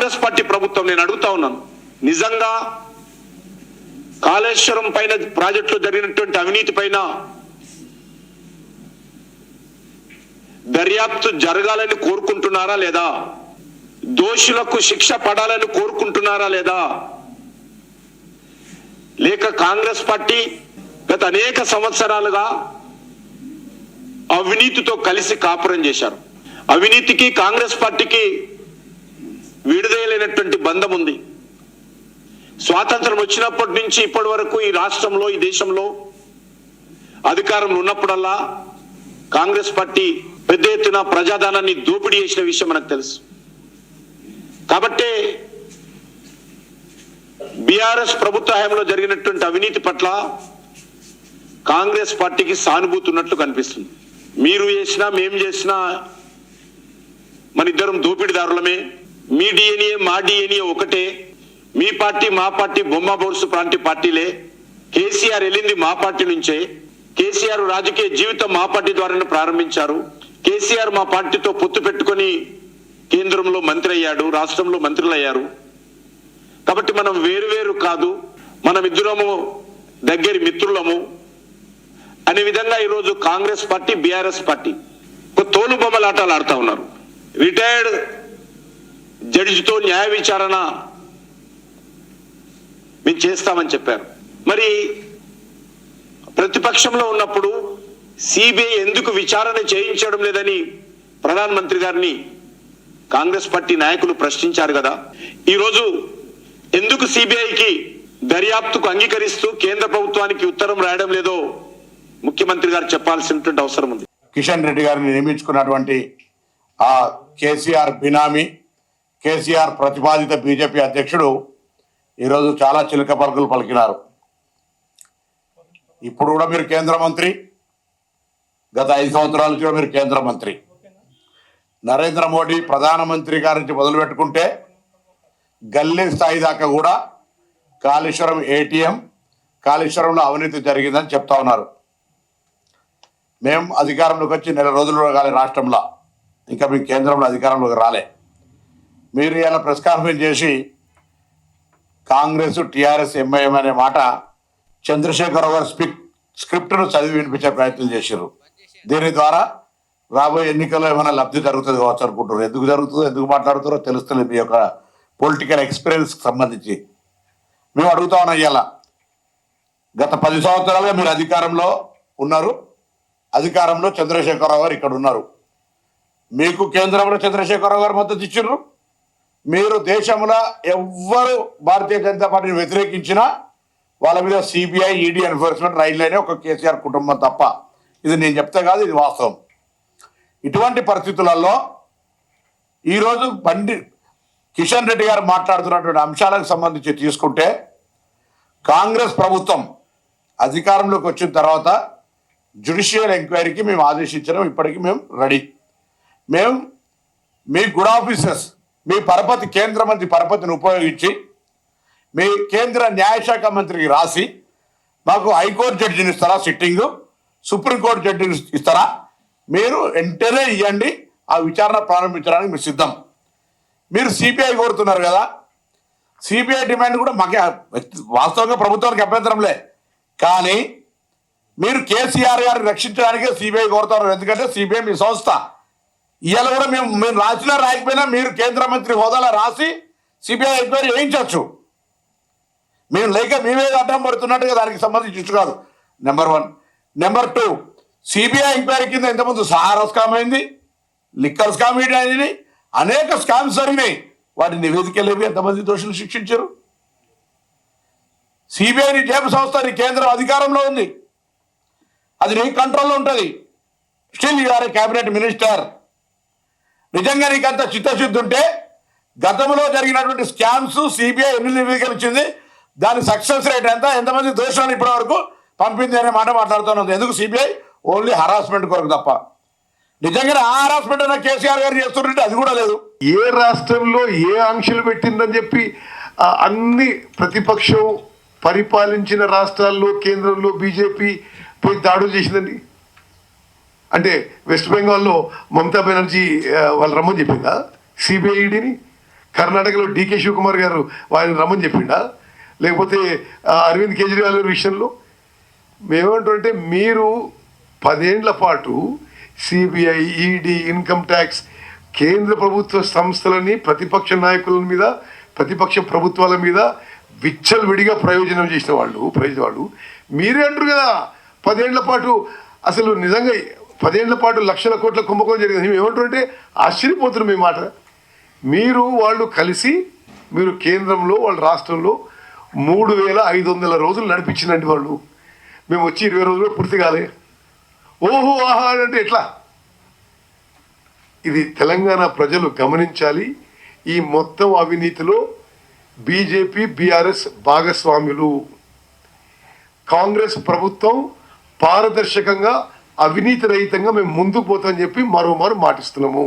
Congress party ప్రభుత్వం, నేను అడుగుతా ఉన్నాను, నిజంగా కాళేశ్వరం పైన ప్రాజెక్టులో జరిగినటువంటి అవినీతి పైన దర్యాప్తు జరగాలని కోరుకుంటున్నారా లేదా? దోషులకు శిక్ష పడాలని కోరుకుంటున్నారా లేదా? లేక కాంగ్రెస్ పార్టీ గత అనేక సంవత్సరాలుగా అవినీతితో కలిసి కాపురం చేశారు. అవినీతికి కాంగ్రెస్ పార్టీకి విడుదలైనటువంటి బంధం ఉంది. స్వాతంత్రం వచ్చినప్పటి నుంచి ఇప్పటి వరకు ఈ రాష్ట్రంలో, ఈ దేశంలో అధికారంలో ఉన్నప్పుడల్లా కాంగ్రెస్ పార్టీ పెద్ద ఎత్తున ప్రజాధనాన్ని దోపిడీ చేసిన విషయం మనకు తెలుసు. కాబట్టి బీఆర్ఎస్ ప్రభుత్వ హయాంలో జరిగినటువంటి అవినీతి పట్ల కాంగ్రెస్ పార్టీకి సానుభూతి ఉన్నట్లు కనిపిస్తుంది. మీరు చేసినా మేము చేసినా మన ఇద్దరం దోపిడీదారులమే. మీ డిఎన్ఏ మా డిఎన్ఏ ఒకటే. మీ పార్టీ మా పార్టీ బొమ్మ బోర్సు ప్రాంతీయ పార్టీలే. కేసీఆర్ వెళ్ళింది మా పార్టీ నుంచే. కేసీఆర్ రాజకీయ జీవితం మా పార్టీ ద్వారానే ప్రారంభించారు. కేసీఆర్ మా పార్టీతో పొత్తు పెట్టుకొని కేంద్రంలో మంత్రి అయ్యాడు, రాష్ట్రంలో మంత్రులు అయ్యారు. కాబట్టి మనం వేరు కాదు, మనం ఇద్దరము దగ్గరి మిత్రులము అనే విధంగా ఈరోజు కాంగ్రెస్ పార్టీ, బీఆర్ఎస్ పార్టీ ఒక తోలు బొమ్మలాటాలు ఆడుతూ ఉన్నారు. రిటైర్డ్ జడ్జితో న్యాయ విచారణ మేము చేస్తామని చెప్పారు. మరి ప్రతిపక్షంలో ఉన్నప్పుడు సిబిఐ ఎందుకు విచారణ చేయించడం లేదని ప్రధానమంత్రి గారిని కాంగ్రెస్ పార్టీ నాయకులు ప్రశ్నించారు కదా. ఈరోజు ఎందుకు సిబిఐకి దర్యాప్తుకు అంగీకరిస్తూ కేంద్ర ప్రభుత్వానికి ఉత్తరం రాయడం లేదో ముఖ్యమంత్రి గారు చెప్పాల్సినటువంటి అవసరం ఉంది. కిషన్ రెడ్డి గారిని నియమించుకున్నటువంటి ఆ కేసీఆర్ బినామీ, కేసీఆర్ ప్రతిపాదిత బీజేపీ అధ్యక్షుడు ఈరోజు చాలా చిలక పలుకులు పలికినారు. ఇప్పుడు కూడా మీరు కేంద్ర మంత్రి, గత 5 సంవత్సరాల నుంచి కూడా మీరు కేంద్ర మంత్రి. నరేంద్ర మోడీ ప్రధానమంత్రి గారి నుంచి మొదలుపెట్టుకుంటే గల్లీ స్థాయి దాకా కూడా కాళేశ్వరం ఏటీఎం, కాళేశ్వరంలో అవినీతి జరిగిందని చెప్తా ఉన్నారు. మేము అధికారంలోకి వచ్చి 1 నెల రోజులు కాలే రాష్ట్రంలో, ఇంకా మీ కేంద్రంలో అధికారంలోకి రాలే. మీరు ఇలా ప్రెస్ కాన్ఫరెన్స్ చేసి కాంగ్రెస్, టీఆర్ఎస్, ఎంఐఎం అనే మాట చంద్రశేఖరరావు గారు స్క్రిప్ట్ను చదివి వినిపించే ప్రయత్నం చేశారు. దీని ద్వారా రాబోయే ఎన్నికల్లో ఏమైనా లబ్ధి జరుగుతుంది కావచ్చు అనుకుంటారు. ఎందుకు జరుగుతుందో, ఎందుకు మాట్లాడుతారో తెలుస్తుంది. మీ యొక్క పొలిటికల్ ఎక్స్పీరియన్స్కి సంబంధించి మేము అడుగుతా ఉన్నాం. ఇవాళ గత 10 సంవత్సరాలుగా మీరు అధికారంలో ఉన్నారు. అధికారంలో చంద్రశేఖరరావు గారు ఇక్కడ ఉన్నారు. మీకు కేంద్రంలో చంద్రశేఖరరావు గారు మద్దతు ఇచ్చిండ్రు. మీరు దేశంలో ఎవ్వరు భారతీయ జనతా పార్టీని వ్యతిరేకించినా వాళ్ళ మీద సిబిఐ, ఈడీ ఎన్ఫోర్స్మెంట్ రైళ్లనే ఒక కేసీఆర్ కుటుంబం తప్ప. ఇది నేను చెప్తే కాదు, ఇది వాస్తవం. ఇటువంటి పరిస్థితులలో ఈరోజు కిషన్ రెడ్డి గారు మాట్లాడుతున్నటువంటి అంశాలకు సంబంధించి తీసుకుంటే, కాంగ్రెస్ ప్రభుత్వం అధికారంలోకి వచ్చిన తర్వాత జ్యుడిషియల్ ఎంక్వైరీకి మేము ఆదేశించడం ఇప్పటికీ మేము రెడీ. మేము మీ గుడ్ ఆఫీసర్స్, మీ పరపతి, కేంద్ర మంత్రి పరపతిని ఉపయోగించి మీ కేంద్ర న్యాయశాఖ మంత్రికి రాసి మాకు హైకోర్టు జడ్జిని ఇస్తారా, సిట్టింగు సుప్రీంకోర్టు జడ్జిని ఇస్తారా, మీరు వెంటనే ఇవ్వండి, ఆ విచారణ ప్రారంభించడానికి మీరు సిద్ధం. మీరు సిబిఐ కోరుతున్నారు కదా, సిబిఐ డిమాండ్ కూడా మాకే వాస్తవంగా ప్రభుత్వానికి అభ్యంతరంలే. కానీ మీరు కేసీఆర్ గారిని రక్షించడానికే సిబిఐ కోరుతున్నారు. ఎందుకంటే సిబిఐ మీ సంస్థ. ఇవాళ కూడా మేము రాసినా రాయకపోయినా మీరు కేంద్ర మంత్రి హోదాలో రాసి సిబిఐ ఎంక్వైరీ వేయించవచ్చు. మేము లేక మేమే అడ్డం పడుతున్నట్టుగా దానికి సంబంధించి ఇచ్చు కాదు. నెంబర్ 1. నెంబర్ 2, సిబిఐ ఎంక్వైరీ కింద ఎంతమంది సహారా స్కామ్ అయింది, లిక్కర్ స్కామ్ అయింది, అనేక స్కామ్స్ జరిగినాయి. వాటి నివేదికలేవి, ఎంతమంది దోషులు శిక్షించారు. సిబిఐని జేబు సంస్థ నీ కేంద్రం అధికారంలో ఉంది, అది నీ కంట్రోల్లో ఉంటుంది. Still you are a cabinet minister. నిజంగా నీకు అంత చిత్తశుద్ధి ఉంటే గతంలో జరిగినటువంటి స్కామ్స్ సిబిఐ ఎన్ని నివేదికలు ఇచ్చింది, దాని సక్సెస్ రేట్ ఎంత, ఎంతమంది దోషాలు ఇప్పటి వరకు పంపింది అనే మాట మాట్లాడుతున్నది. ఎందుకు సిబిఐ ఓన్లీ హరాస్మెంట్ కొరకు తప్ప. నిజంగానే ఆ హరాస్మెంట్ అన్న కేసీఆర్ గారు చేస్తుంటే అది కూడా లేదు. ఏ రాష్ట్రంలో ఏ ఆంక్షలు పెట్టిందని చెప్పి అన్ని ప్రతిపక్షం పరిపాలించిన రాష్ట్రాల్లో కేంద్రంలో బీజేపీ పోయి దాడులు చేసిందండి. అంటే వెస్ట్ బెంగాల్లో మమతా బెనర్జీ వాళ్ళు రమ్మని చెప్పిందా సిబిఐ ఈడీని? కర్ణాటకలో డికే శివకుమార్ గారు ఆయన రమ్మని చెప్పిండా, లేకపోతే అరవింద్ కేజ్రీవాల్ గారి విషయంలో మేమేమంటుంటే మీరు 10 ఏళ్ల పాటు సిబిఐ, ఈడీ, ఇన్కమ్ ట్యాక్స్, కేంద్ర ప్రభుత్వ సంస్థలని ప్రతిపక్ష నాయకుల మీద, ప్రతిపక్ష ప్రభుత్వాల మీద విచ్చలవిడిగా ప్రయోజనం చేసిన వాళ్ళు మీరే అంటారు కదా 10 ఏళ్ల పాటు అసలు నిజంగా 10 ఏళ్ల పాటు లక్షల కోట్ల కుంభకోణం జరిగింది. మేము ఏమంటారంటే ఆశ్చర్యపోతున్నారు మీ మాట. మీరు వాళ్ళు కలిసి మీరు కేంద్రంలో వాళ్ళ రాష్ట్రంలో 3500 రోజులు నడిపించిందండి వాళ్ళు. మేము వచ్చి 20 రోజుల్లో పూర్తి కాలే. ఓహో ఆహా అంటే ఎట్లా? ఇది తెలంగాణ ప్రజలు గమనించాలి. ఈ మొత్తం అవినీతిలో బీజేపీ, బీఆర్ఎస్ భాగస్వాములు. కాంగ్రెస్ ప్రభుత్వం పారదర్శకంగా, అవినీతి రహితంగా మేము ముందుకు పోతామని చెప్పి మరోమారు మాటిస్తున్నాము.